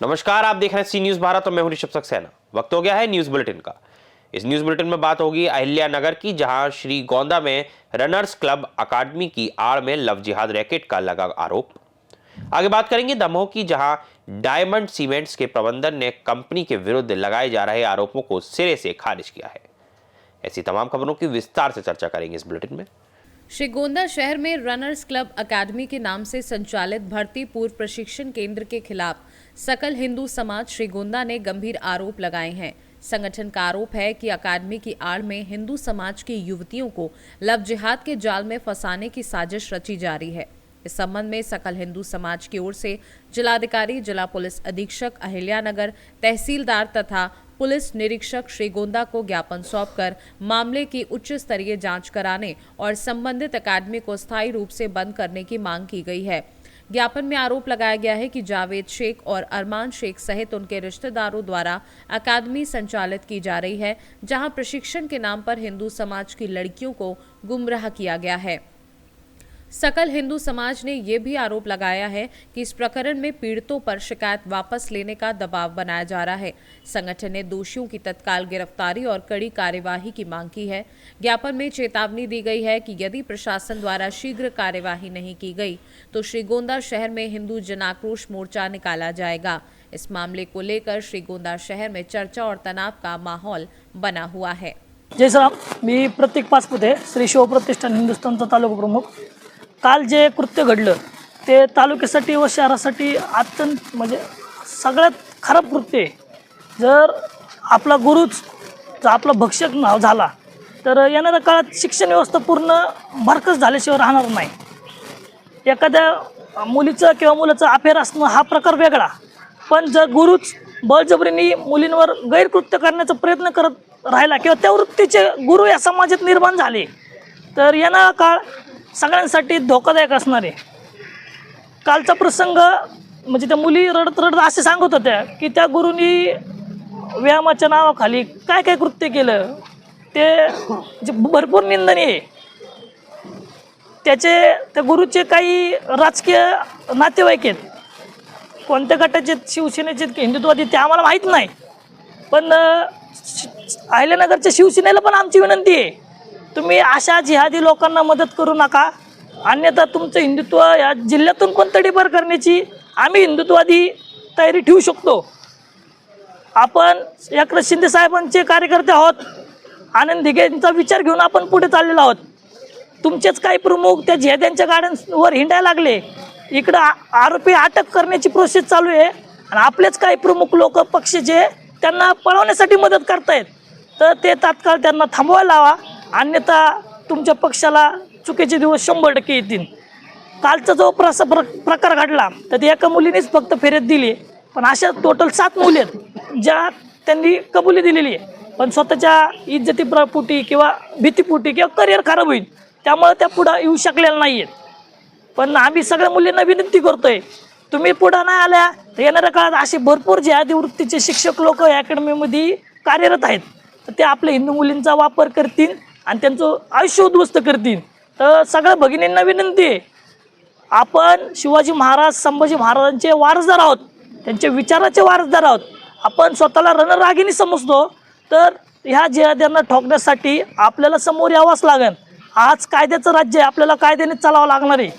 नमस्कार, आप देख रहे हैं सी न्यूज भारत और मैं हूं ऋषभ सक्सेना। वक्त हो गया है न्यूज बुलेटिन का। इस न्यूज बुलेटिन में बात होगी अहिल्या नगर की, जहां श्रीगोंदा में रनर्स क्लब अकादमी की आड़ में लव जिहाद रैकेट का लगा आरोप। आगे बात करेंगे दमोह की, जहां डायमंड सीमेंट्स के प्रबंधन ने कंपनी के विरुद्ध लगाए जा रहे आरोपों को सिरे से खारिज किया है। ऐसी तमाम खबरों की विस्तार से चर्चा करेंगे इस बुलेटिन में। श्रीगोंदा शहर में रनर्स क्लब अकादमी के नाम से संचालित भर्ती पूर्व प्रशिक्षण केंद्र के खिलाफ सकल हिंदू समाज श्रीगोंदा ने गंभीर आरोप लगाए हैं। संगठन का आरोप है कि अकादमी की आड़ में हिंदू समाज की युवतियों को लव जिहाद के जाल में फंसाने की साजिश रची जा रही है। इस संबंध में सकल हिंदू समाज की ओर से जिलाधिकारी, जिला पुलिस अधीक्षक अहिल्यानगर, तहसीलदार तथा पुलिस निरीक्षक श्रीगोंदा को ज्ञापन सौंपकर मामले की उच्च स्तरीय जांच कराने और संबंधित अकादमी को स्थायी रूप से बंद करने की मांग की गई है। ज्ञापन में आरोप लगाया गया है कि जावेद शेख और अरमान शेख सहित उनके रिश्तेदारों द्वारा अकादमी संचालित की जा रही है, जहां प्रशिक्षण के नाम पर हिंदू समाज की लड़कियों को गुमराह किया गया है। सकल हिंदू समाज ने यह भी आरोप लगाया है कि इस प्रकरण में पीड़ितों पर शिकायत वापस लेने का दबाव बनाया जा रहा है। संगठन ने दोषियों की तत्काल गिरफ्तारी और कड़ी कार्यवाही की मांग की है। ज्ञापन में चेतावनी दी गई है कि यदि प्रशासन द्वारा शीघ्र कार्यवाही नहीं की गई तो श्रीगोंदा शहर में हिंदू जनाक्रोश मोर्चा निकाला जाएगा। इस मामले को लेकर श्रीगोंदा शहर में चर्चा और तनाव का माहौल बना हुआ है। जय श्रीराम, मी प्रतीक पाचपुते, श्री शिवप्रतिष्ठान हिंदुस्थानचा तालुका प्रमुख। काल जे कृत्य घडलं ते तालुक्यासाठी व शहरासाठी अत्यंत म्हणजे सगळ्यात खराब कृत्य आहे। जर आपला गुरुच आपला भक्षक झाला तर येणाऱ्या काळात शिक्षण व्यवस्था पूर्ण भरकस झाल्याशिवाय राहणार नाही। एखाद्या मुलीचं किंवा मुलाचं अफेअर असणं हा प्रकार वेगळा, पण जर गुरुच बळजबरीने मुलींवर गैरकृत्य करण्याचा प्रयत्न करत राहिला किंवा त्या वृत्तीचे गुरु या समाजात निर्माण झाले तर येणारा काळ सगळ्यांसाठी धोकादायक असणार आहे। कालचा प्रसंग म्हणजे त्या मुली रडत रडत असे सांगत होत्या की त्या गुरुनी व्यायामाच्या नावाखाली काय काय कृत्य केलं ते जे भरपूर निंदनीय आहे। त्या गुरुचे काही राजकीय नातेवाईक आहेत, कोणत्या गटाचे, शिवसेनेचे की हिंदुत्ववादी ते आम्हाला माहीत नाही, पण अहिल्यानगरच्या शिवसेनेला पण आमची विनंती आहे, तुम्ही अशा जिहादी लोकांना मदत करू नका, अन्यथा तुमचं हिंदुत्व या जिल्ह्यातून पण तडीपार करण्याची आम्ही हिंदुत्ववादी तयारी ठेवू शकतो। आपण एकनाथ शिंदे साहेबांचे कार्यकर्ते आहोत, आनंद दिघेंचा विचार घेऊन आपण पुढे चाललेलो आहोत। तुमचेच काही प्रमुख त्या जिहाद्यांच्या गाड्यांवर हिंडायला लागले, इकडं आरोपी अटक करण्याची प्रोसेस चालू आहे आणि आपलेच काही प्रमुख लोक पक्षाचे त्यांना पळवण्यासाठी मदत करतायत, तर ते तात्काळ त्यांना थांबवायला लावा, अन्यथा तुमच्या पक्षाला चुकीचे दिवस 100% येतील। कालचा जो प्रकार घडला तर ती एका मुलीनेच फक्त फिर्याद दिली, पण अशा टोटल 7 मुली आहेत ज्या त्यांनी कबुली दिलेली आहे, पण स्वतःच्या इज्जतीपोटी किंवा भीतीपोटी किंवा करिअर खराब होईल त्यामुळे त्या पुढं येऊ शकलेल्या नाही आहेत। पण आम्ही सगळ्या मुलींना विनंती करतोय, तुम्ही पुढं नाही आल्या तर येणाऱ्या काळात असे भरपूर जिहादी वृत्तीचे शिक्षक लोक या अकॅडमीमध्ये कार्यरत आहेत, तर ते आपल्या हिंदू मुलींचा वापर करतील आणि त्यांचं आयुष्य उद्ध्वस्त करतील। तर सगळ्या भगिनींना विनंती आहे, आपण शिवाजी महाराज, संभाजी महाराजांचे वारसदार आहोत, त्यांच्या विचाराचे वारसदार आहोत। आपण स्वतःला रणरागिणी समजतो, तर ह्या जिहाद्यांना ठोकण्यासाठी आपल्याला समोर यावंच लागेल। आज कायद्याचं राज्य आहे, आपल्याला कायद्याने चालावं लागणार आहे।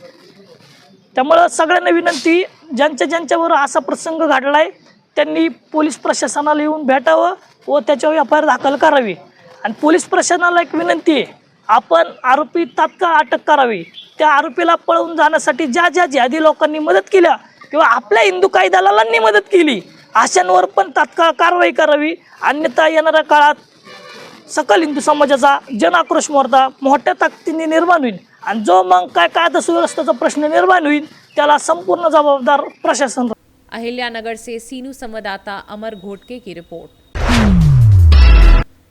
त्यामुळं सगळ्यांना विनंती, ज्यांच्यावर असा प्रसंग घडला आहे त्यांनी पोलीस प्रशासनाला येऊन भेटावं व त्याच्यावर FIR दाखल करावी। आणि पोलीस प्रशासनाला एक विनंती आहे, आपण आरोपी तात्काळ अटक करावी। त्या आरोपीला पळवून जाण्यासाठी ज्या जिहादी लोकांनी मदत केल्या किंवा आपल्या हिंदू काही दलालांनी मदत केली अशांवर पण तात्काळ कारवाई करावी, अन्यथा येणाऱ्या काळात सकल हिंदू समाजाचा जनाक्रोश मोर्चा मोठ्या ताकदीने निर्माण होईल आणि जो मग काय कायदा सुव्यवस्थेचा प्रश्न निर्माण होईल त्याला संपूर्ण जबाबदार प्रशासन। अहिल्यानगर से सीनू संवाददाता अमर घोटके की रिपोर्ट।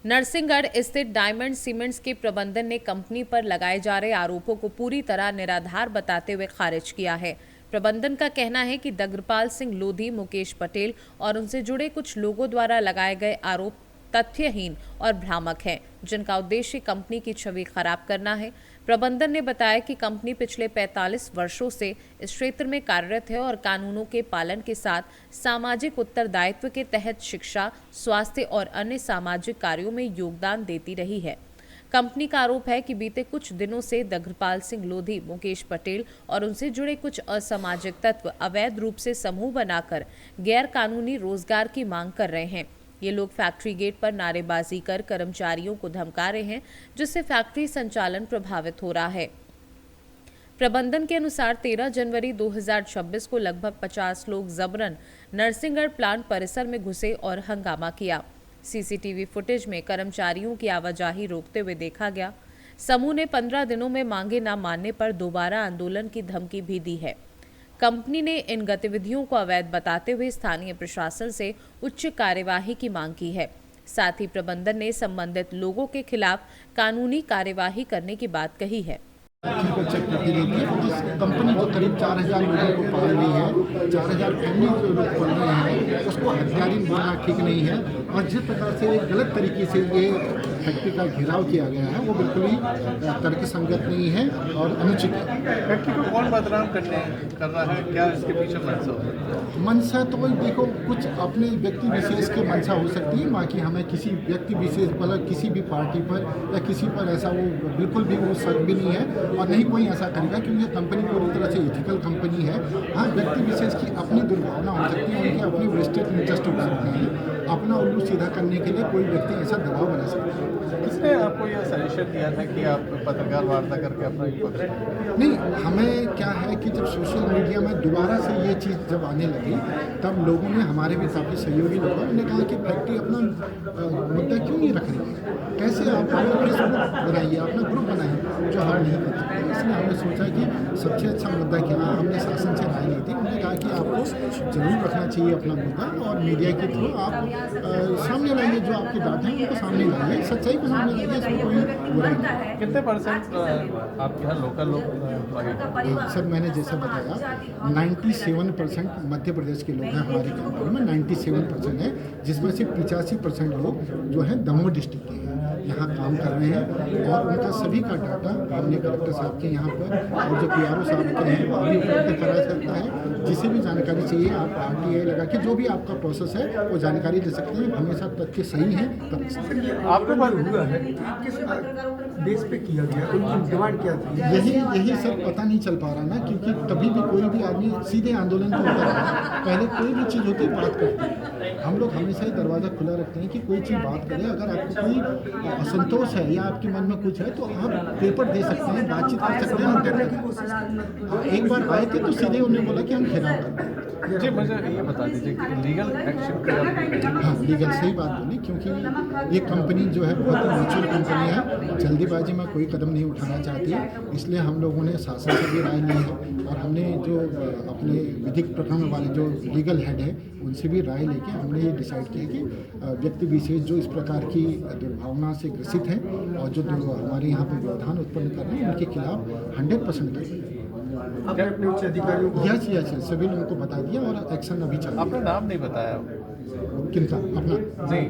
नरसिंहगढ़ स्थित डायमंड सीमेंट्स के प्रबंधन ने कंपनी पर लगाए जा रहे आरोपों को पूरी तरह निराधार बताते हुए खारिज किया है। प्रबंधन का कहना है कि दग्रपाल सिंह लोधी, मुकेश पटेल और उनसे जुड़े कुछ लोगों द्वारा लगाए गए आरोप तथ्यहीन और भ्रामक हैं, जिनका उद्देश्य कंपनी की छवि खराब करना है। प्रबंधन ने बताया कि कंपनी पिछले 45 वर्षों से इस क्षेत्र में कार्यरत है और कानूनों के पालन के साथ सामाजिक उत्तरदायित्व के तहत शिक्षा, स्वास्थ्य और अन्य सामाजिक कार्यों में योगदान देती रही है। कंपनी का आरोप है कि बीते कुछ दिनों से दग्रपाल सिंह लोधी, मुकेश पटेल और उनसे जुड़े कुछ असामाजिक तत्व अवैध रूप से समूह बनाकर गैर कानूनी रोजगार की मांग कर रहे हैं। ये लोग फैक्ट्री गेट पर नारेबाजी कर कर्मचारियों को धमका रहे हैं, जिससे फैक्ट्री संचालन प्रभावित हो रहा है। प्रबंधन के अनुसार 13 जनवरी 2026 को लगभग 50 लोग जबरन नरसिंहगढ़ प्लांट परिसर में घुसे और हंगामा किया। सीसीटीवी फुटेज में कर्मचारियों की आवाजाही रोकते हुए देखा गया। समूह ने 15 दिनों में मांगे न मानने पर दोबारा आंदोलन की धमकी भी दी है। कंपनी ने इन गतिविधियों को अवैध बताते हुए स्थानीय प्रशासन से उच्च कार्यवाही की मांग की है। साथ ही प्रबंधन ने संबंधित लोगों के खिलाफ कानूनी कार्यवाही करने की बात कही है। को चेक करती रहती है। इस कंपनी जो करीब 4000 लोगों को पाल रही है, 4000 फैमिली जो लोग पाल रहे हैं, उसको हत्यारी बोलना ठीक नहीं है। और जिस प्रकार से गलत तरीके से ये फैक्ट्री का घेराव किया गया है वो बिल्कुल ही तर्कसंगत नहीं है और अनुचित है। फैक्ट्री को कौन बदनाम कर रहा है, क्या इसके पीछे मंशा है? मंशा तो देखो कुछ अपने व्यक्ति विशेष के मंशा हो सकती है, बाकी हमें किसी व्यक्ति विशेष मतलब किसी भी पार्टी पर या किसी पर ऐसा वो बिल्कुल भी वो शक भी नहीं है और नहीं कोई ऐसा करेगा, क्योंकि कंपनी पूरी तरह से एथिकल कंपनी है। हाँ, व्यक्ति विशेष की अपनी दुर्भावना हो सकती है, उनके अपने वेस्टेड इंटरेस्ट हो सकते हैं। अपना उल्लू सीधा करने के लिए कोई व्यक्ति ऐसा दबाव बना सकता है। किसने आपको यह सजेशन दिया था कि आप पत्रकार वार्ता करके अपना नहीं, हमें क्या है कि जब सोशल मीडिया में दोबारा से ये चीज़ जब आने लगी तब लोगों ने, हमारे भी काफ़ी सहयोगी लोग हैं, उन्होंने कहा कि फैक्ट्री अपना मुद्दा क्यों नहीं रख रही है, कैसे आप अपना फेसबुक बनाइए, अपना ग्रुप बनाइए जो हार नहीं कर सकते। इसलिए हमने सोचा कि सबसे अच्छा मुद्दा क्या है। हमने शासन से राय ली थी, उन्होंने कहा कि आपको जरूर रखना चाहिए अपना मुद्दा और मीडिया के थ्रू आप सामने लाइए, जो आपके डाटा हैं उनको सामने लाइए, सच्चाई को सामने लाइए, इसमें कोई बुराई नहीं। कितने परसेंट आपके यहाँ लोकल लोग? सर मैंने जैसा बताया 97% मध्य प्रदेश के लोग हैं हमारी कंपनी में, 97% है, जिसमें से 85% लोग जो हैं दमोह डिस्ट्रिक्ट के हैं, यहाँ काम कर रहे हैं और उनका सभी का डाटा हमने कलेक्टर साहब के यहाँ पर और जो PRO साहब के हैं वो भी उपलब्ध करा सकता है। जिसे भी जानकारी चाहिए आप RTI लगा के जो भी आपका प्रोसेस है वो जानकारी ले सकते हैं। हमेशा तथ्य सही है तब आपके पास हुआ है किस बेस पे किया गया, उनकी डिमांड क्या थी? यही सब पता नहीं चल पा रहा ना, क्योंकि कभी भी कोई भी आदमी सीधे आंदोलन तो होता है। पहले कोई भी चीज़ होती है बात करते हैं, हम लोग हमेशा ही दरवाज़ा खुला रखते हैं कि कोई चीज़ बात करें। अगर आपको कोई असंतोष है या आपके मन में कुछ है तो आप पेपर दे सकते हैं, बातचीत कर सकते हैं। एक बार आए थे तो सीधे उन्होंने बोला कि हम घेराव करते हैं। जी, मुझे ये बता दीजिए कि लीगल एक्शन। हाँ, लीगल सही बात बोली, क्योंकि ये कंपनी जो है बहुत ही मैच्योर कंपनी है, जल्दीबाजी में कोई कदम नहीं उठाना चाहती। इसलिए हम लोगों ने शासन से भी राय ली है और हमने जो अपने विधिक प्रकरण वाले जो लीगल हेड है उनसे भी राय लेके हमने ये डिसाइड किया कि व्यक्ति विशेष जो इस प्रकार की दुर्भावना से ग्रसित हैं और जो हमारे यहाँ पर व्यवधान उत्पन्न कर रहे हैं उनके खिलाफ 100% करेंगे। आपने अपने उच्च अधिकारियों को यस सभी लोगों को बता दिया और एक्शन अभी चल रहा आपने नाम नहीं बताया है। किनका? अपना नहीं,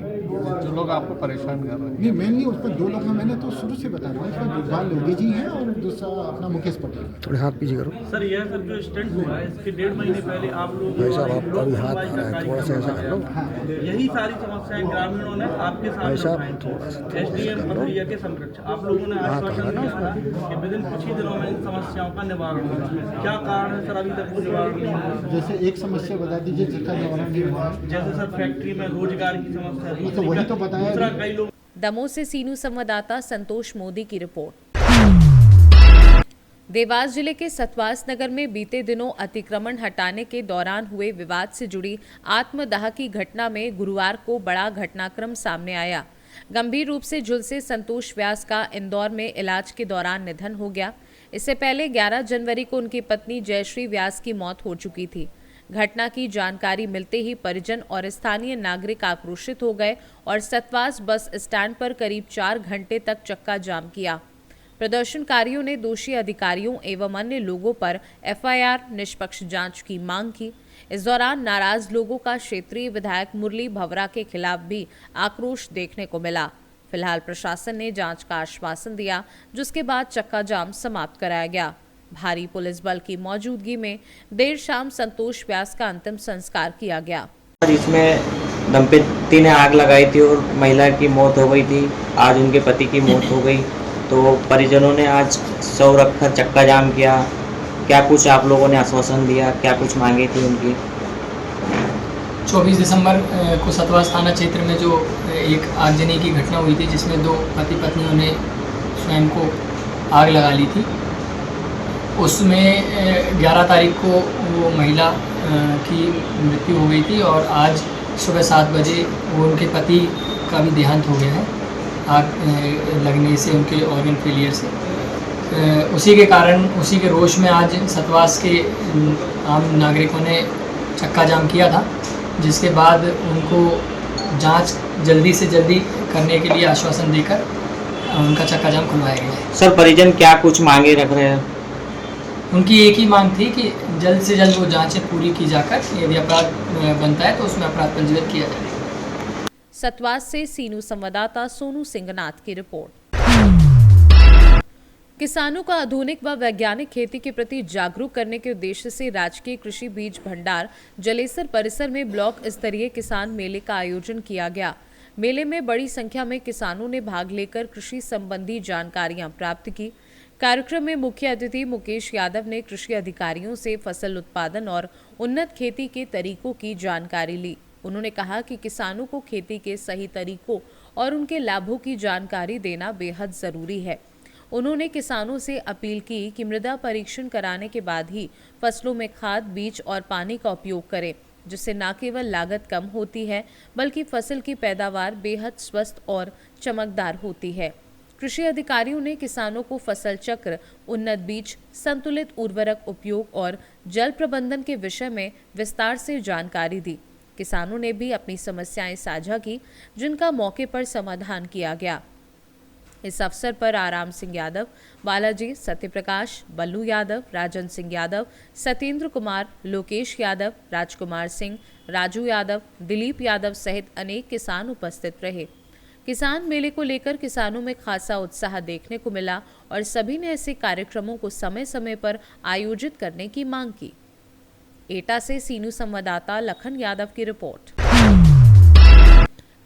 जो लोग आपको परेशान कर रहे हैं। नहीं, मेनली उस पर दो लोग हैं, मैंने तो शुरू से बता रहा हूँ। इसमें दिग्पाल लोधी जी हैं और दूसरा अपना मुकेश पटेल। थोड़े हाथ पीछे करो सर। यह सब जो स्टंट हुआ है इसके 1.5 महीने पहले आप लोग भाई साहब, आपका भी हाथ आ रहा है, थोड़ा सा ऐसा कर लो। यही सारी समस्याएं ग्रामीणों ने आपके भाई सामने साहब, उठाई थोड़ा सा थी। SDM पथरिया के संरक्षक आप लोगों ने आश्वासन दिया था कि विदिन कुछ ही दिनों में इन समस्याओं का निवारण होगा। क्या कारण है सर अभी तक वो निवारण नहीं हुआ? जैसे एक समस्या बता दीजिए जिसका निवारण नहीं हुआ। जैसे सर फैक्ट्री में रोजगार की समस्या थी, तो वही तो बताया। दूसरा कई लोग। दमोह से सीनू संवाददाता संतोष मोदी की रिपोर्ट। देवास जिले के सतवास नगर में बीते दिनों अतिक्रमण हटाने के दौरान हुए विवाद से जुड़ी आत्मदाह की घटना में गुरुवार को बड़ा घटनाक्रम सामने आया। गंभीर रूप से झुलसे संतोष व्यास का इंदौर में इलाज के दौरान निधन हो गया। इससे पहले 11 जनवरी को उनकी पत्नी जयश्री व्यास की मौत हो चुकी थी। घटना की जानकारी मिलते ही परिजन और स्थानीय नागरिक आक्रोशित हो गए और सतवास बस स्टैंड पर करीब 4 घंटे तक चक्का जाम किया। प्रदर्शनकारियों ने दोषी अधिकारियों एवं अन्य लोगों पर FIR निष्पक्ष जांच की मांग की। इस दौरान नाराज लोगों का क्षेत्रीय विधायक मुरली भवरा के खिलाफ भी आक्रोश देखने को मिला। फिलहाल प्रशासन ने जांच का आश्वासन दिया, जिसके बाद चक्का जाम समाप्त कराया गया। भारी पुलिस बल की मौजूदगी में देर शाम संतोष व्यास का अंतिम संस्कार किया गया। इसमें दंपति ने आग लगाई थी और महिला की मौत हो गई थी। आज उनके पति की मौत हो गई, तो परिजनों ने आज शव रखकर चक्का जाम किया। क्या कुछ आप लोगों ने आश्वासन दिया, क्या कुछ मांगे थी उनकी? 24 दिसंबर को सतवास थाना क्षेत्र में जो एक आगजनी की घटना हुई थी, जिसमें 2 पति पत्नियों ने स्वयं को आग लगा ली थी, उसमें 11 तारीख को वो महिला की मृत्यु हो गई थी और आज सुबह 7 बजे वो उनके पति का भी देहांत हो गया है आग लगने से, उनके ऑर्गन फेलियर से। उसी के कारण, उसी के रोष में आज सतवास के आम नागरिकों ने चक्का जाम किया था, जिसके बाद उनको जांच जल्दी से जल्दी करने के लिए आश्वासन देकर उनका चक्का जाम खुलवाया गया है। सर, परिजन क्या कुछ मांगे रख रहे हैं? उनकी एक ही मांग थी कि जल्द से जल्द वो जांचें पूरी की जाकर यदि अपराध बनता है तो उसमें अपराध पंजीबद्ध किया जाए। सतवास से सीनू संवाददाता सोनू सिंहनाथ की रिपोर्ट। किसानों का आधुनिक व वैज्ञानिक खेती के प्रति जागरूक करने के उद्देश्य से राजकीय कृषि बीज भंडार जलेसर परिसर में ब्लॉक स्तरीय किसान मेले का आयोजन किया गया। मेले में बड़ी संख्या में किसानों ने भाग लेकर कृषि संबंधी जानकारियां प्राप्त की। कार्यक्रम में मुख्य अतिथि मुकेश यादव ने कृषि अधिकारियों से फसल उत्पादन और उन्नत खेती के तरीकों की जानकारी ली। उन्होंने कहा कि किसानों को खेती के सही तरीकों और उनके लाभों की जानकारी देना बेहद जरूरी है। उन्होंने किसानों से अपील की कि मृदा परीक्षण कराने के बाद ही फसलों में खाद, बीज और पानी का उपयोग करें, जिससे न केवल लागत कम होती है बल्कि फसल की पैदावार बेहद स्वस्थ और चमकदार होती है। कृषि अधिकारियों ने किसानों को फसल चक्र, उन्नत बीज, संतुलित उर्वरक उपयोग और जल प्रबंधन के विषय में विस्तार से जानकारी दी। किसानों ने भी अपनी समस्याएं साझा की, जिनका मौके पर समाधान किया गया। इस अवसर पर आराम सिंह यादव, बालाजी, सत्यप्रकाश, बल्लू यादव, राजन सिंह यादव, सत्येंद्र कुमार, लोकेश यादव, राजकुमार सिंह, राजू यादव, दिलीप यादव सहित अनेक किसान उपस्थित रहे। किसान मेले को लेकर किसानों में खासा उत्साह देखने को मिला और सभी ने ऐसे कार्यक्रमों को समय समय पर आयोजित करने की मांग की। एटा से सीनू संवाददाता लखन यादव की रिपोर्ट।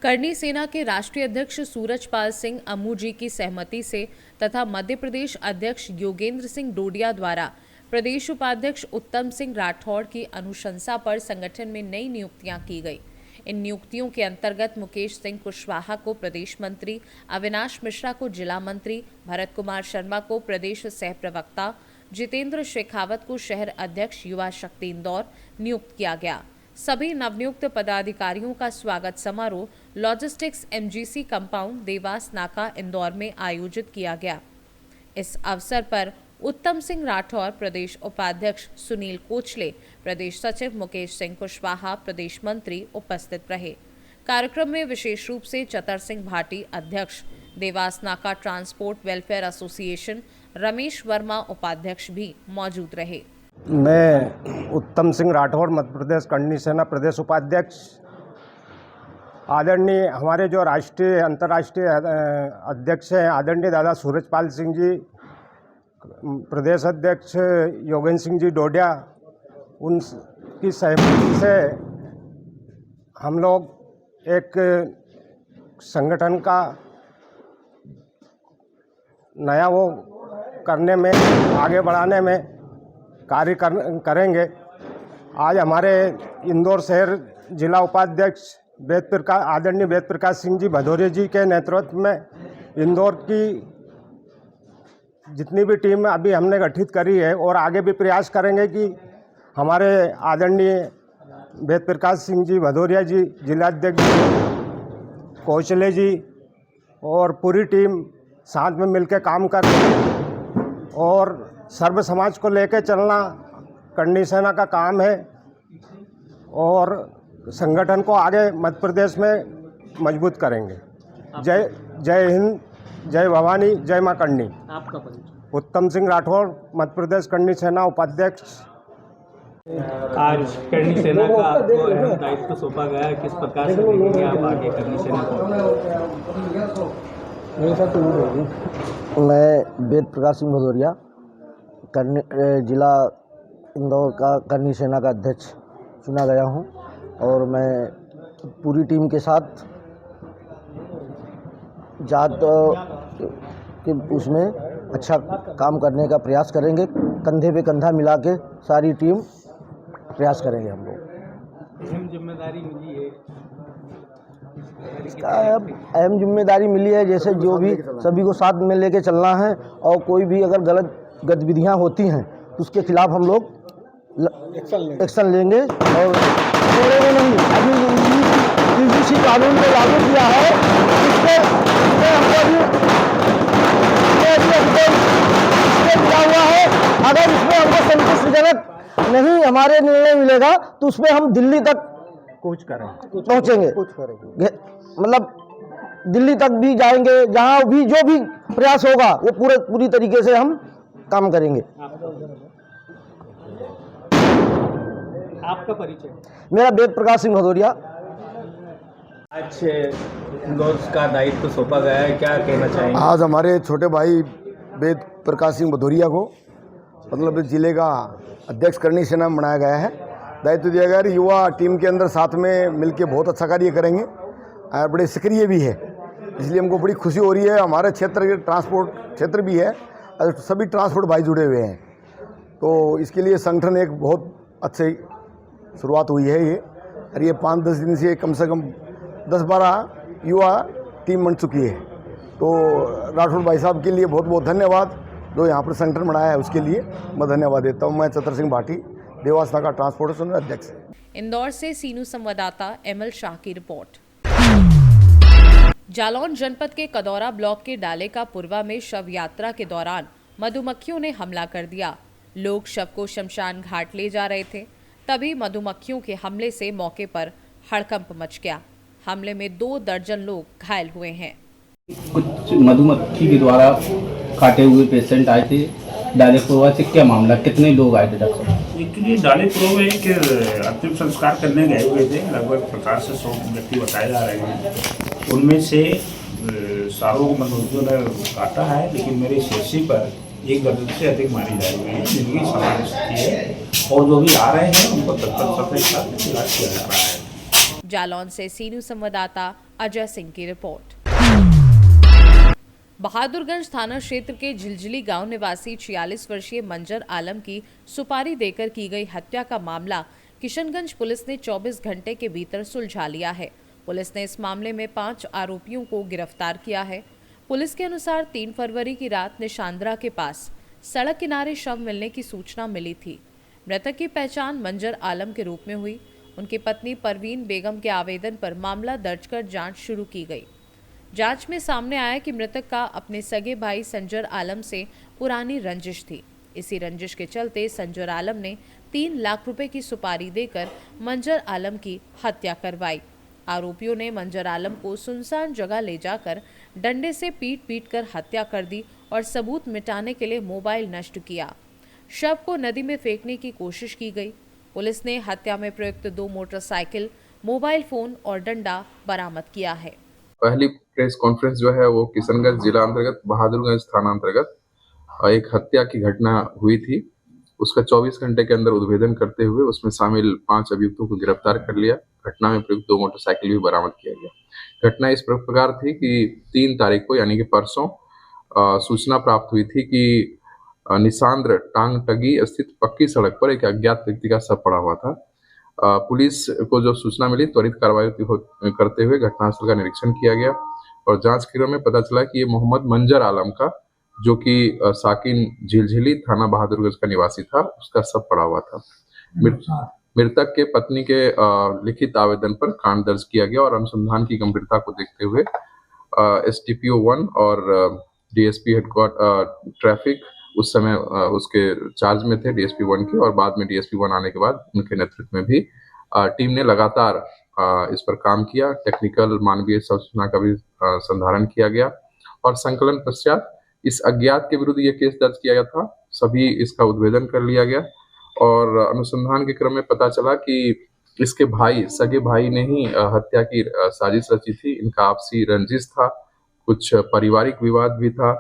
करनी सेना के राष्ट्रीय अध्यक्ष सूरजपाल सिंह अमू जी की सहमति से तथा मध्य प्रदेश अध्यक्ष योगेंद्र सिंह डोडिया द्वारा प्रदेश उपाध्यक्ष उत्तम सिंह राठौड़ की अनुशंसा पर संगठन में नई नियुक्तियां की गई। इन नियुक्तियों के अंतर्गत मुकेश सिंह कुशवाहा को प्रदेश मंत्री, अविनाश मिश्रा को जिला मंत्री, भरत कुमार शर्मा को प्रदेश सह प्रवक्ता, जितेंद्र शेखावत को शहर अध्यक्ष युवा शक्ति इंदौर नियुक्त किया गया। सभी नवनियुक्त पदाधिकारियों का स्वागत समारोह लॉजिस्टिक्स MGC कंपाउंड देवास नाका इंदौर में आयोजित किया गया। इस अवसर पर उत्तम सिंह राठौर, प्रदेश उपाध्यक्ष सुनील कोचले, प्रदेश सचिव मुकेश सिंह कुशवाहा, प्रदेश मंत्री उपस्थित रहे। कार्यक्रम में विशेष रूप से चतर सिंह भाटी, अध्यक्ष देवास नाका transport welfare association, Ramesh Verma उपाध्यक्ष भी मौजूद रहे। मैं उत्तम सिंह राठौर, मध्य प्रदेश करनी सेना प्रदेश उपाध्यक्ष। आदरणीय हमारे जो राष्ट्रीय अंतर्राष्ट्रीय अध्यक्ष हैं आदरणीय दादा सूरजपाल सिंह जी, प्रदेश अध्यक्ष योगेंद्र सिंह जी डोडिया, उनकी सहमति से हम लोग एक संगठन का नया वो करने में, आगे बढ़ाने में कार्य करेंगे। आज हमारे इंदौर शहर जिला उपाध्यक्ष आदरणीय वेद प्रकाश सिंह जी भदौरिया जी के नेतृत्व में इंदौर की जितनी भी टीम अभी हमने गठित करी है और आगे भी प्रयास करेंगे कि हमारे आदरणीय वेद प्रकाश सिंह जी भदौरिया जी, जिलाध्यक्ष कोचले जी और पूरी टीम साथ में मिलकर काम कर रहे हैं और सर्व समाज को लेकर चलना करनी सेना का काम है और संगठन को आगे मध्य प्रदेश में मजबूत करेंगे। जय हिंद, जय भवानी, जय मां करनी। आपका परिचय? उत्तम सिंह राठौर, मध्य प्रदेश करनी सेना उपाध्यक्ष। आज करनी सेना का आपको अहम दायित्व सौंपा गया है, किस प्रकार से देखेंगे आप आगे करनी सेना को? मैं वेद प्रकाश सिंह भदौरिया जिला इंदौर का करनी सेना का अध्यक्ष चुना गया हूं और मैं पूरी टीम के साथ जात के उसमें अच्छा काम करने का प्रयास करेंगे। कंधे पे कंधा मिला के सारी टीम प्रयास करेंगे हम लोग। अहम जिम्मेदारी मिली है, इसका अहम जिम्मेदारी मिली है, जैसे जो भी सभी को साथ में लेके चलना है और कोई भी अगर गलत गतिविधियां होती हैं तो उसके खिलाफ हम लोग एक्शन लेंगे और छोड़ेंगे नहीं। अभी यूजीसी कानून को लागू किया है, इससे मिला हुआ है। अगर इसमें हमको संतुष्टिजनक नहीं हमारे निर्णय मिलेगा तो उसमें हम दिल्ली तक पहुंचेंगे, मतलब दिल्ली तक भी जाएंगे। जहां भी जो भी प्रयास होगा वो पूरी तरीके से हम काम करेंगे। आपका परिचय? मेरा वेद प्रकाश सिंह भदौरिया। आज इंदौर का दायित्व सौंपा गया है, क्या कहना चाहेंगे? आज हमारे छोटे भाई वेद प्रकाश सिंह भदौरिया को मतलब जिले का अध्यक्ष करनी सेना में बनाया गया है, दायित्व दिया गया है। युवा टीम के अंदर साथ में मिलकर बहुत अच्छा कार्य करेंगे और बड़े सक्रिय भी है, इसलिए हमको बड़ी खुशी हो रही है। हमारे क्षेत्र के ट्रांसपोर्ट क्षेत्र भी है और सभी ट्रांसपोर्ट भाई जुड़े हुए हैं, तो इसके लिए संगठन एक बहुत अच्छी शुरुआत हुई है ये। और ये 5-10 दिन से कम 10-12 युवा टीम बन चुकी है। तो राठौड़ भाई साहब के लिए बहुत बहुत धन्यवाद, जो यहाँ पर संगठन बनाया है उसके लिए मैं धन्यवाद देता हूँ। मैं चतर सिंह भाटी, देवास नगर ट्रांसपोर्टेशन अध्यक्ष। इंदौर से सीनू संवाददाता एमएल शाह की रिपोर्ट। जालौन जनपद के कदौरा ब्लॉक के डाले का पुरवा में शव यात्रा के दौरान मधुमक्खियों ने हमला कर दिया। लोग शव को शमशान घाट ले जा रहे थे, तभी मधुमक्खियों के हमले से मौके पर हड़कंप मच गया। हमले में 2 दर्जन लोग घायल हुए हैं। कुछ मधुमक्खी के द्वारा काटे हुए पेशेंट आए थे डालेपुरवा से, क्या मामला, कितने लोग आए थे डॉक्टर? एक्चुअली डालेपुरवा में एक अंतिम संस्कार करने गए हुए थे, लगभग 50 से 100 व्यक्ति बताए जा रहे हैं। उनमें से सारों को मधुमक्खियों ने काटा है, लेकिन मेरे शीर्षी पर 1 दर्जन से अधिक मारी जा रही है, जिनकी सामान्य स्थिति है और जो भी आ रहे हैं उनको तत्पर के साथ इलाज किया जा रहा है। जालौन से सीनू संवाददाता अजय सिंह की रिपोर्ट। बहादुरगंज थाना क्षेत्र के झिलझिली गांव निवासी 46 वर्षीय मंजर आलम की सुपारी देकर की गई हत्या का मामला किशनगंज पुलिस ने 24 घंटे के भीतर सुलझा लिया है। पुलिस ने इस मामले में 5 आरोपियों को गिरफ्तार किया है। पुलिस के अनुसार 3 फरवरी की रात निशांद्रा के पास सड़क किनारे शव मिलने की सूचना मिली थी। मृतक की पहचान मंजर आलम के रूप में हुई। उनकी पत्नी परवीन बेगम के आवेदन पर मामला दर्ज कर जांच शुरू की गई। जांच में सामने आया कि मृतक का अपने सगे भाई संजर आलम से पुरानी रंजिश थी। इसी रंजिश के चलते संजर आलम ने 3 लाख रुपए की सुपारी देकर मंजर आलम की हत्या करवाई। आरोपियों ने मंजर आलम को सुनसान जगह ले जाकर डंडे से पीट कर हत्या कर दी और सबूत मिटाने के लिए मोबाइल नष्ट किया। शव को नदी में फेंकने की कोशिश की गई। पुलिस ने हत्या में प्रयुक्त 2 मोटरसाइकिल, मोबाइल फोन और डंडा बरामद किया है। पहली प्रेस कॉन्फ्रेंस जो है वो किशनगंज जिला अंतर्गत बहादुरगंज थाना अंतर्गत एक हत्या की घटना हुई थी। उसका 24 घंटे के अंदर उद्भेदन करते हुए उसमें शामिल 5 अभियुक्तों को गिरफ्तार कर लिया। घटना में प्रयुक्त 2 मोटरसाइकिल भी बरामद किया गया। घटना इस प्रकार थी कि 3 तारीख को यानी कि परसों सूचना प्राप्त हुई थी कि निशांद्र टांगटगी स्थित पक्की सड़क पर एक अज्ञात व्यक्ति का शव पड़ा हुआ था। पुलिस को जो सूचना मिली, त्वरित कार्रवाई करते हुए घटनास्थल का निरीक्षण किया गया और जांच के क्रम में पता चला कि ये मोहम्मद मंजर आलम का, जो कि साकिन झिलझिली थाना बहादुरगंज का निवासी था, उसका शव पड़ा हुआ था। मृतक के पत्नी के लिखित आवेदन पर कांड दर्ज किया गया और अनुसंधान की गंभीरता को देखते हुए STPO 1 और DSP हेडक्वार्टर ट्रैफिक उस समय उसके चार्ज में थे, DSP 1 के, और बाद में DSP 1 आने के बाद उनके नेतृत्व में भी टीम ने लगातार इस पर काम किया। टेक्निकल मानवीय सूचना का भी संधारण किया गया और संकलन पश्चात इस अज्ञात के विरुद्ध ये केस दर्ज किया गया था। सभी इसका उद्भेदन कर लिया गया और अनुसंधान के क्रम में पता चला कि इसके सगे भाई ने ही हत्या की साजिश रची थी। इनका आपसी रंजिश था कुछ पारिवारिक विवाद भी था,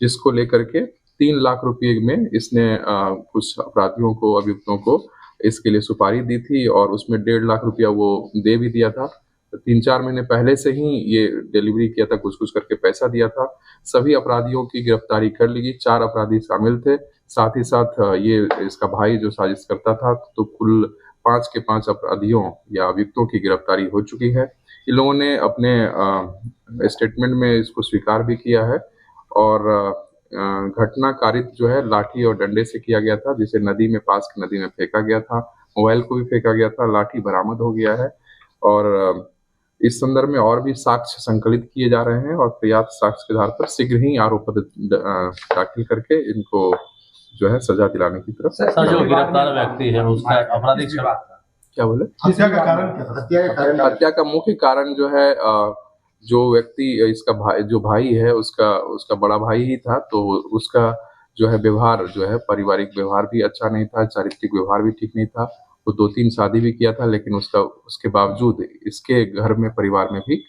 जिसको लेकर के 3 लाख रुपए में इसने कुछ अपराधियों को, अभियुक्तों को इसके लिए सुपारी दी थी और उसमें 1.5 लाख रुपया वो दे भी दिया था। 3-4 महीने पहले से ही ये डिलीवरी किया था, कुछ करके पैसा दिया था। सभी अपराधियों की गिरफ्तारी कर ली गई, 4 अपराधी शामिल थे। साथ ही साथ ये इसका भाई जो साजिश करता था, तो कुल 5 के 5 अपराधियों या अभियुक्तों की गिरफ्तारी हो चुकी है। इन लोगों ने अपने स्टेटमेंट में इसको स्वीकार भी किया है और घटना कारित जो है लाठी और डंडे से किया गया था, जिसे नदी में, पास की नदी में फेंका गया था। मोबाइल को भी फेंका गया था, लाठी बरामद हो गया है और इस संदर्भ में और भी साक्ष्य संकलित किए जा रहे हैं और पर्याप्त साक्ष्य के आधार पर शीघ्र ही आरोप पत्र दाखिल करके इनको जो है सजा दिलाने की तरफ। सर, जो गिरफ्तार व्यक्ति है उसका आपराधिक क्या बोले? हत्या का कारण क्या था? हत्या का मुख्य कारण जो है, जो व्यक्ति इसका भाई, जो भाई है उसका बड़ा भाई ही था, तो उसका जो है व्यवहार जो है, पारिवारिक व्यवहार भी अच्छा नहीं था, चारित्रिक व्यवहार भी ठीक नहीं था। वो 2-3 शादी भी किया था, लेकिन उसके बावजूद इसके घर में, परिवार में भी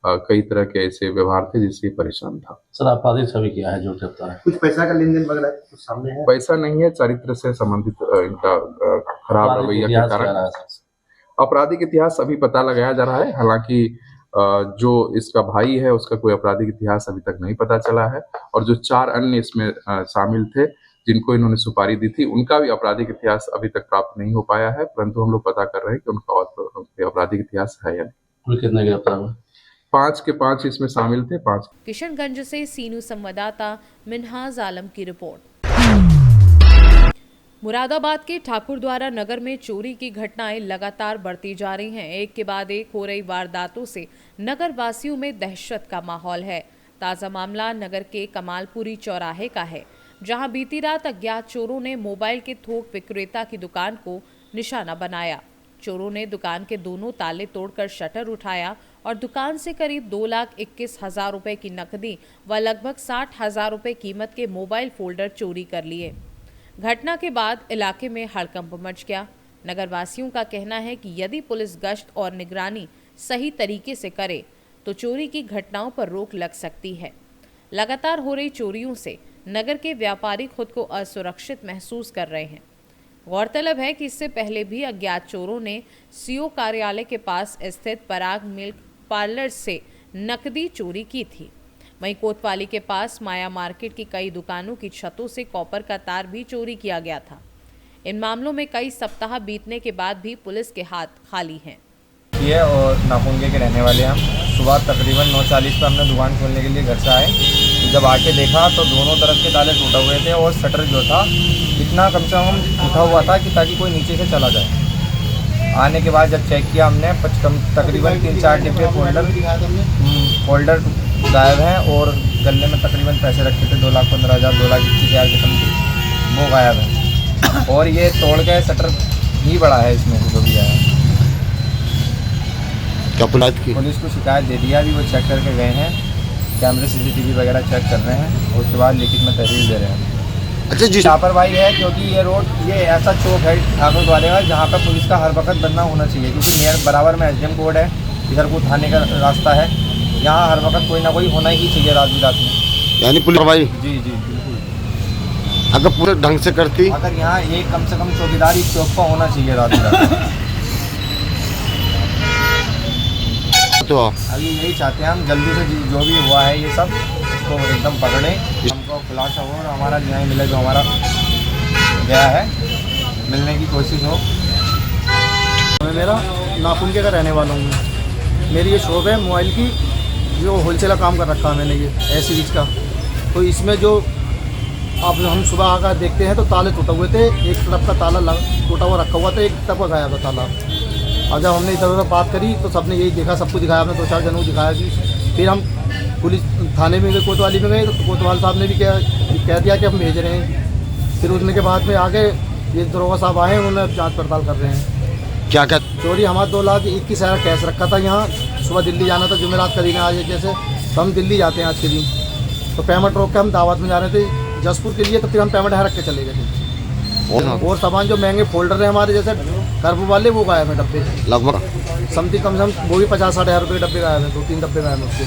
कई तरह के ऐसे व्यवहार थे जिससे परेशान था। सर, आपराधिक छवि क्या है जो गिरफ्तार है? कुछ पैसा का लेन देन वगैरह कुछ सामने है? पैसा नहीं है, चरित्र से संबंधित इनका खराब रवैया के कारण आपराधिक इतिहास अभी पता लगाया जा रहा है। हालांकि जो इसका भाई है उसका कोई आपराधिक इतिहास अभी तक नहीं पता चला है और जो 4 अन्य इसमें शामिल थे जिनको इन्होंने सुपारी दी थी, उनका भी आपराधिक इतिहास अभी तक प्राप्त नहीं हो पाया है, परंतु हम लोग पता कर रहे हैं कि उनका आपराधिक इतिहास है या नहीं। कुल कितने गिरफ्तार हुए? 5 के 5 इसमें शामिल थे। 5 किशनगंज से सीनू संवाददाता मिनहाज आलम की रिपोर्ट। मुरादाबाद के ठाकुरद्वारा नगर में चोरी की घटनाएं लगातार बढ़ती जा रही हैं। एक के बाद एक हो रही वारदातों से नगर वासियों में दहशत का माहौल है। ताज़ा मामला नगर के कमालपुरी चौराहे का है, जहां बीती रात अज्ञात चोरों ने मोबाइल के थोक विक्रेता की दुकान को निशाना बनाया। चोरों ने दुकान के दोनों ताले तोड़कर शटर उठाया और दुकान से करीब 2,21,000 रुपए की नकदी व लगभग 60,000 रुपए कीमत के मोबाइल फोल्डर चोरी कर लिए। घटना के बाद इलाके में हड़कंप मच गया। नगरवासियों का कहना है कि यदि पुलिस गश्त और निगरानी सही तरीके से करे तो चोरी की घटनाओं पर रोक लग सकती है। लगातार हो रही चोरियों से नगर के व्यापारी खुद को असुरक्षित महसूस कर रहे हैं। गौरतलब है कि इससे पहले भी अज्ञात चोरों ने सीओ कार्यालय के पास स्थित पराग मिल्क पार्लर से नकदी चोरी की थी। वहीं कोतवाली के पास माया मार्केट की कई दुकानों की छतों से कॉपर का तार भी चोरी किया गया था। इन मामलों में कई सप्ताह बीतने के बाद भी पुलिस के हाथ खाली हैं। ये और नापुंगे के रहने वाले हम सुबह तकरीबन 9:40 पर हमने दुकान खोलने के लिए घर से आए। जब आके देखा तो दोनों तरफ के ताले टूटे हुए थे और शटर जो था इतना कम से कम उठा हुआ था कि ताकि कोई नीचे से चला जाए। आने के बाद जब चेक किया हमने तकरीबन 3-4 डिब्बे फोल्डर गायब हैं और गले में तकरीबन पैसे रखे थे 2,15,000 2,21,000 के समथिंग, वो गायब है। और ये तोड़ के शटर ही बड़ा है इसमें जो भी आया। क्या पुलिस को शिकायत दे दिया, अभी वो चेक करके गए हैं, कैमरे CCTV वगैरह चेक कर रहे हैं, उसके बाद लिखित में तहरीर दे रहे हैं। अच्छा जी, लापरवाही है क्योंकि ये ऐसा चौक है ठाकुर द्वारे का जहाँ पर पुलिस का हर वक्त बनना होना चाहिए, क्योंकि नियर बराबर में SDM कोड है, इधर को थाने का रास्ता है, यहाँ हर वक्त कोई ना कोई होना ही चाहिए रात में। यानी पुलिस कार्रवाई जी बिल्कुल, अगर पूरे ढंग से करती, अगर यहाँ एक कम से कम चौकीदार इस चौक पर होना चाहिए रात में। तो अभी यही चाहते हैं हम जल्दी से जो भी हुआ है ये सब इसको एकदम पकड़ें, हमको खुलासा हो और हमारा न्याय मिले, जो हमारा गया है मिलने की कोशिश हो। मेरा नापुंगे का रहने वाला हूँ। मेरी ये शॉप है मोबाइल की, जो होलसेलर काम कर रखा है मैंने ये सीरीज का। तो इसमें जो आप हम सुबह आकर देखते हैं तो ताले टूटे हुए थे, एक तरफ का ताला टूटा हुआ रखा हुआ था, एक तरफ का गायब था ताला। और जब हमने इधर उधर बात करी तो सबने यही देखा, सबको दिखाया, हमने 2-4 जनों को दिखाया कि फिर हम पुलिस थाने में गए, कोतवाली में गए, तो कोतवाल साहब ने भी कह दिया कि हम भेज रहे हैं। फिर उठने के बाद में आगे ये दरोगा साहब आए, उन्होंने जांच पड़ताल कर रहे हैं। क्या चोरी हमारा 2,21,000 कैश रखा था। यहाँ सुबह दिल्ली जाना था, जुमेरात का दिन आज जैसे, तो हम दिल्ली जाते हैं आज के दिन, तो पेमेंट रोक के हम दावत में जा रहे थे जसपुर के लिए, तो फिर हम पेमेंट यहाँ रख के चले गए थे। और सामान जो महंगे फोल्डर है हमारे जैसे कर्व वाले, वो गायब है डब्बे, लगभग समथिंग कम से कम वो भी 50-60 हज़ार रुपये के डब्बे गायब हैं, 2-3 डब्बे गायब हैं उसके।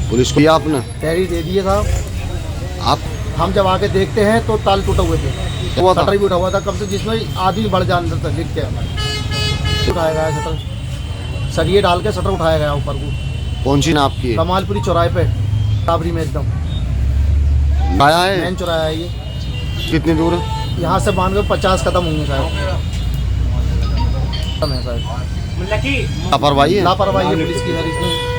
पुलिस को दिया आपने? तहरीर दे दिए साहब। आप हम जब आके देखते हैं तो ताल टूटे हुए थे, शटर भी उठा हुआ था कम से, जिसमें आदमी बढ़ जा अंदर तक लिख के उठाया गया शटर, सरिये डाल के शटर उठाया गया ऊपर को। कौन सी नाप की है? कमालपुरी चौराहे पे टाबरी में एकदम आया है? मेन चौराहा है ये। कितनी दूर है यहाँ से मान के 50 कदम होंगे शायद। लापरवाही है? लापरवाही है पुलिस की सर इसमें।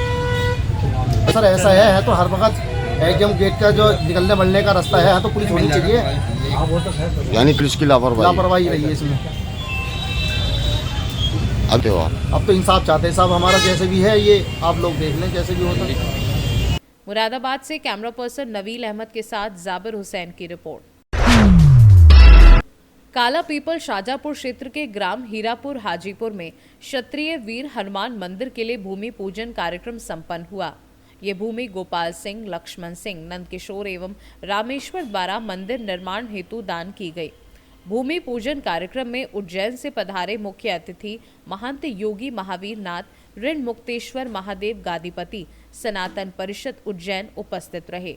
सर ऐसा है तो हर वक्त एकदम गेट का जो निकलने बढ़ने का रास्ता है तो पुलिस होनी चाहिए, यानी पुलिस की लापरवाही रही है इसमें। अब तो इंसाफ चाहते हैं साहब हमारा, जैसे भी है ये आप लोग देख लें जैसे भी होता। मुरादाबाद से कैमरा पर्सन नवील अहमद के साथ जाबिर हुसैन की रिपोर्ट। काला पीपल शाजापुर क्षेत्र के ग्राम हीरापुर हाजीपुर में क्षत्रिय वीर हनुमान मंदिर के लिए भूमि पूजन कार्यक्रम संपन्न हुआ। ये भूमि गोपाल सिंह, लक्ष्मण सिंह, नंदकिशोर एवं रामेश्वर द्वारा मंदिर निर्माण हेतु दान की गई। भूमि पूजन कार्यक्रम में उज्जैन से पधारे मुख्य अतिथि महंत योगी महावीर नाथ ऋण मुक्तेश्वर महादेव गादीपति सनातन परिषद उज्जैन उपस्थित रहे।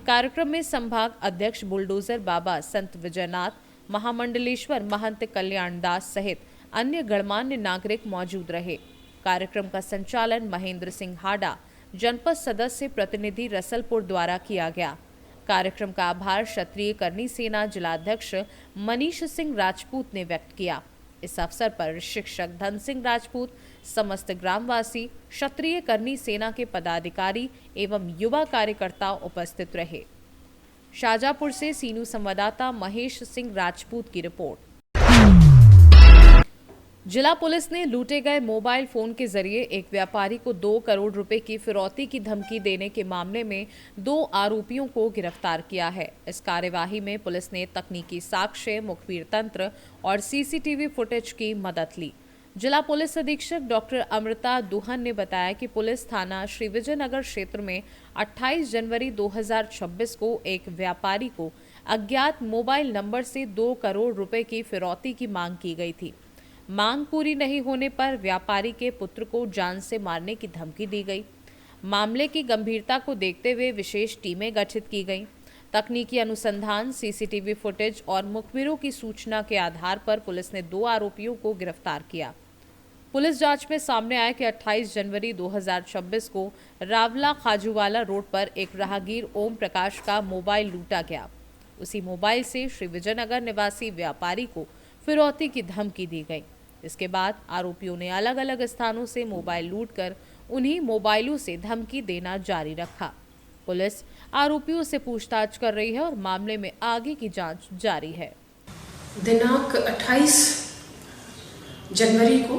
कार्यक्रम में संभाग अध्यक्ष बुलडोजर बाबा संत विजयनाथ, महामंडलेश्वर महंत कल्याण दास सहित अन्य गणमान्य नागरिक मौजूद रहे। कार्यक्रम का संचालन महेंद्र सिंह हाडा, जनपद सदस्य प्रतिनिधि रसलपुर द्वारा किया गया। कार्यक्रम का आभार क्षत्रिय करनी सेना जिलाध्यक्ष मनीष सिंह राजपूत ने व्यक्त किया। इस अवसर पर शिक्षक धन सिंह राजपूत, समस्त ग्रामवासी, क्षत्रिय करनी सेना के पदाधिकारी एवं युवा कार्यकर्ता उपस्थित रहे। शाजापुर से सीनू संवाददाता महेश सिंह राजपूत की रिपोर्ट। जिला पुलिस ने लूटे गए मोबाइल फोन के जरिए एक व्यापारी को 2 करोड़ रुपए की फिरौती की धमकी देने के मामले में 2 आरोपियों को गिरफ्तार किया है। इस कार्यवाही में पुलिस ने तकनीकी साक्ष्य, मुखबिर तंत्र और सीसीटीवी फुटेज की मदद ली। जिला पुलिस अधीक्षक डॉक्टर अमृता दुहन ने बताया कि पुलिस थाना श्री विजयनगर क्षेत्र में 28 जनवरी 2026 को एक व्यापारी को अज्ञात मोबाइल नंबर से 2 करोड़ रुपए की फिरौती की मांग की गई थी। मांग पूरी नहीं होने पर व्यापारी के पुत्र को जान से मारने की धमकी दी गई। मामले की गंभीरता को देखते हुए विशेष टीमें गठित की गईं। तकनीकी अनुसंधान, सीसीटीवी फुटेज और मुखबिरों की सूचना के आधार पर पुलिस ने 2 आरोपियों को गिरफ्तार किया। पुलिस जांच में सामने आया कि 28 जनवरी 2026 को रावला खाजूवाला रोड पर एक राहगीर ओम प्रकाश का मोबाइल लूटा गया। उसी मोबाइल से श्री विजयनगर निवासी व्यापारी को फिरौती की धमकी दी गई। इसके बाद आरोपियों ने अलग अलग स्थानों से मोबाइल लूटकर उन्हीं मोबाइलों से धमकी देना जारी रखा। पुलिस आरोपियों से पूछताछ कर रही है और मामले में आगे की जांच जारी है। दिनांक 28 जनवरी को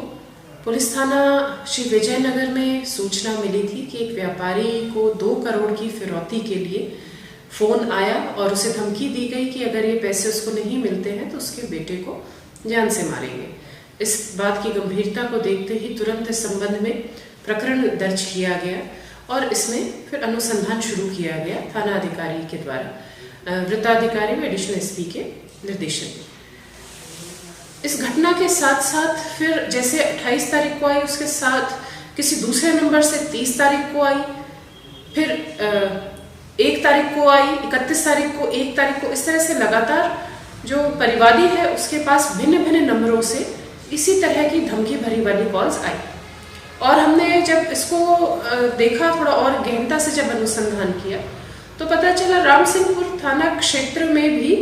पुलिस थाना श्री विजयनगर में सूचना मिली थी कि एक व्यापारी को 2 करोड़ की फिरौती के लिए फ़ोन आया और उसे धमकी दी गई कि अगर ये पैसे उसको नहीं मिलते हैं तो उसके बेटे को जान से मारेंगे। इस बात की गंभीरता को देखते ही तुरंत इस संबंध में प्रकरण दर्ज किया गया और इसमें फिर अनुसंधान शुरू किया गया थाना अधिकारी के द्वारा, वृत्ताधिकारी व एडिशनल एसपी के निर्देशन में। इस घटना के साथ साथ फिर जैसे 28 तारीख को आई, उसके साथ किसी दूसरे नंबर से 30 तारीख को आई, फिर 1 तारीख को आई, 31 तारीख को, 1 तारीख को, इस तरह से लगातार जो परिवादी है उसके पास भिन्न भिन्न नंबरों से इसी तरह की धमकी भरी वाली कॉल्स आई। और हमने जब इसको देखा, थोड़ा और गहनता से जब अनुसंधान किया तो पता चला राम सिंहपुर थाना क्षेत्र में भी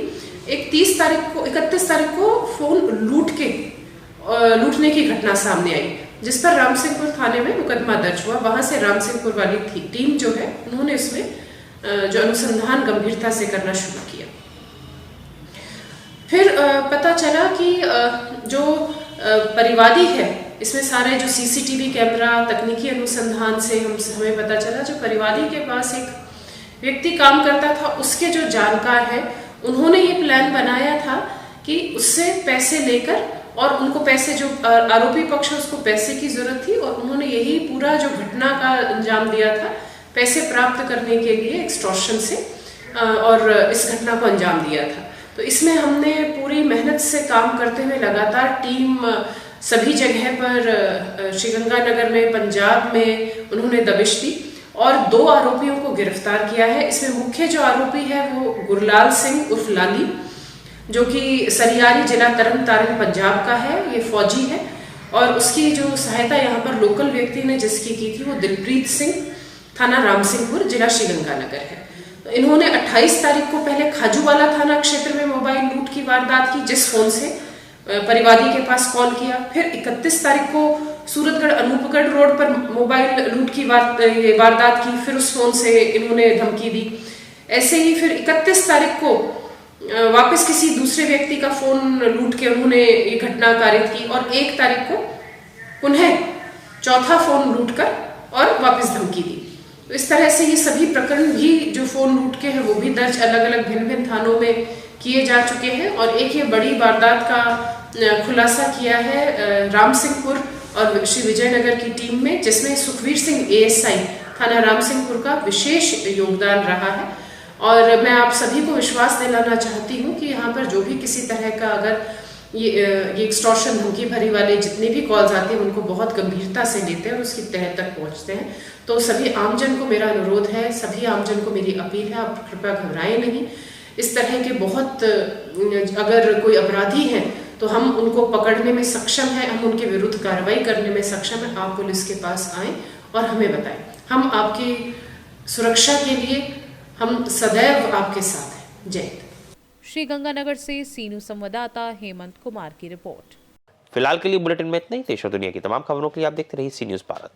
एक 30 तारीख को, 31 तारीख को फोन लूटने की घटना सामने आई, जिस पर राम सिंहपुर थाने में मुकदमा दर्ज हुआ। वहां से राम सिंहपुर वाली टीम जो है उन्होंने इसमें जो अनुसंधान गंभीरता से करना शुरू किया। फिर पता चला कि जो परिवादी है, इसमें सारे जो सीसीटीवी कैमरा, तकनीकी अनुसंधान से हमें पता चला जो परिवादी के पास एक व्यक्ति काम करता था, उसके जो जानकार है उन्होंने ये प्लान बनाया था कि उससे पैसे लेकर, और उनको पैसे, जो आरोपी पक्ष है उसको पैसे की जरूरत थी और उन्होंने यही पूरा जो घटना का अंजाम दिया था पैसे प्राप्त करने के लिए एक्सटॉर्शन से, और इस घटना को अंजाम दिया था। तो इसमें हमने पूरी मेहनत से काम करते हुए लगातार टीम सभी जगह पर, श्रीगंगानगर में, पंजाब में उन्होंने दबिश दी और 2 आरोपियों को गिरफ्तार किया है। इसमें मुख्य जो आरोपी है वो गुरलाल सिंह उर्फ लाली, जो कि सरियारी जिला तरन तारण पंजाब का है, ये फौजी है। और उसकी जो सहायता यहाँ पर लोकल व्यक्ति ने जिसकी की थी वो दिलप्रीत सिंह, थाना रामसिंहपुर, जिला श्रीगंगानगर है। तो इन्होंने 28 तारीख को पहले खाजूवाला थाना क्षेत्र में मोबाइल लूट की वारदात की, जिस फोन से परिवादी के पास कॉल किया। फिर 31 तारीख को सूरतगढ़ अनूपगढ़ रोड पर मोबाइल लूट की वारदात की, फिर उस फोन से इन्होंने धमकी दी। ऐसे ही फिर 31 तारीख को वापस किसी दूसरे व्यक्ति का फोन लूट के उन्होंने ये घटना कारित की और 1 तारीख को पुनः चौथा फोन लूट कर और वापस धमकी दी। तो इस तरह से ये सभी प्रकरण भी जो फोन लूट के हैं वो भी दर्ज अलग अलग भिन्न भिन्न थानों में किए जा चुके हैं। और एक ये बड़ी वारदात का खुलासा किया है रामसिंहपुर और श्री विजयनगर की टीम में, जिसमें सुखवीर सिंह ASI थाना रामसिंहपुर का विशेष योगदान रहा है। और मैं आप सभी को विश्वास दिलाना चाहती हूँ कि यहाँ पर जो भी किसी तरह का अगर ये एक्सटॉर्शन धमकी भरी वाले जितने भी कॉल्स आते हैं उनको बहुत गंभीरता से लेते हैं और उसकी तह तक पहुँचते हैं। तो सभी आमजन को मेरा अनुरोध है, सभी आमजन को मेरी अपील है, आप कृपया घबराएं नहीं। इस तरह के बहुत अगर कोई अपराधी हैं तो हम उनको पकड़ने में सक्षम हैं, हम उनके विरुद्ध कार्रवाई करने में सक्षम हैं। आप पुलिस के पास आएँ और हमें बताएं, हम आपकी सुरक्षा के लिए हम सदैव आपके साथ हैं। जय हिंद। श्रीगंगानगर से सी न्यूज़ संवाददाता हेमंत कुमार की रिपोर्ट। फिलहाल के लिए बुलेटिन में इतना ही। देश और दुनिया की तमाम खबरों के लिए आप देखते रहिए सी न्यूज़ भारत।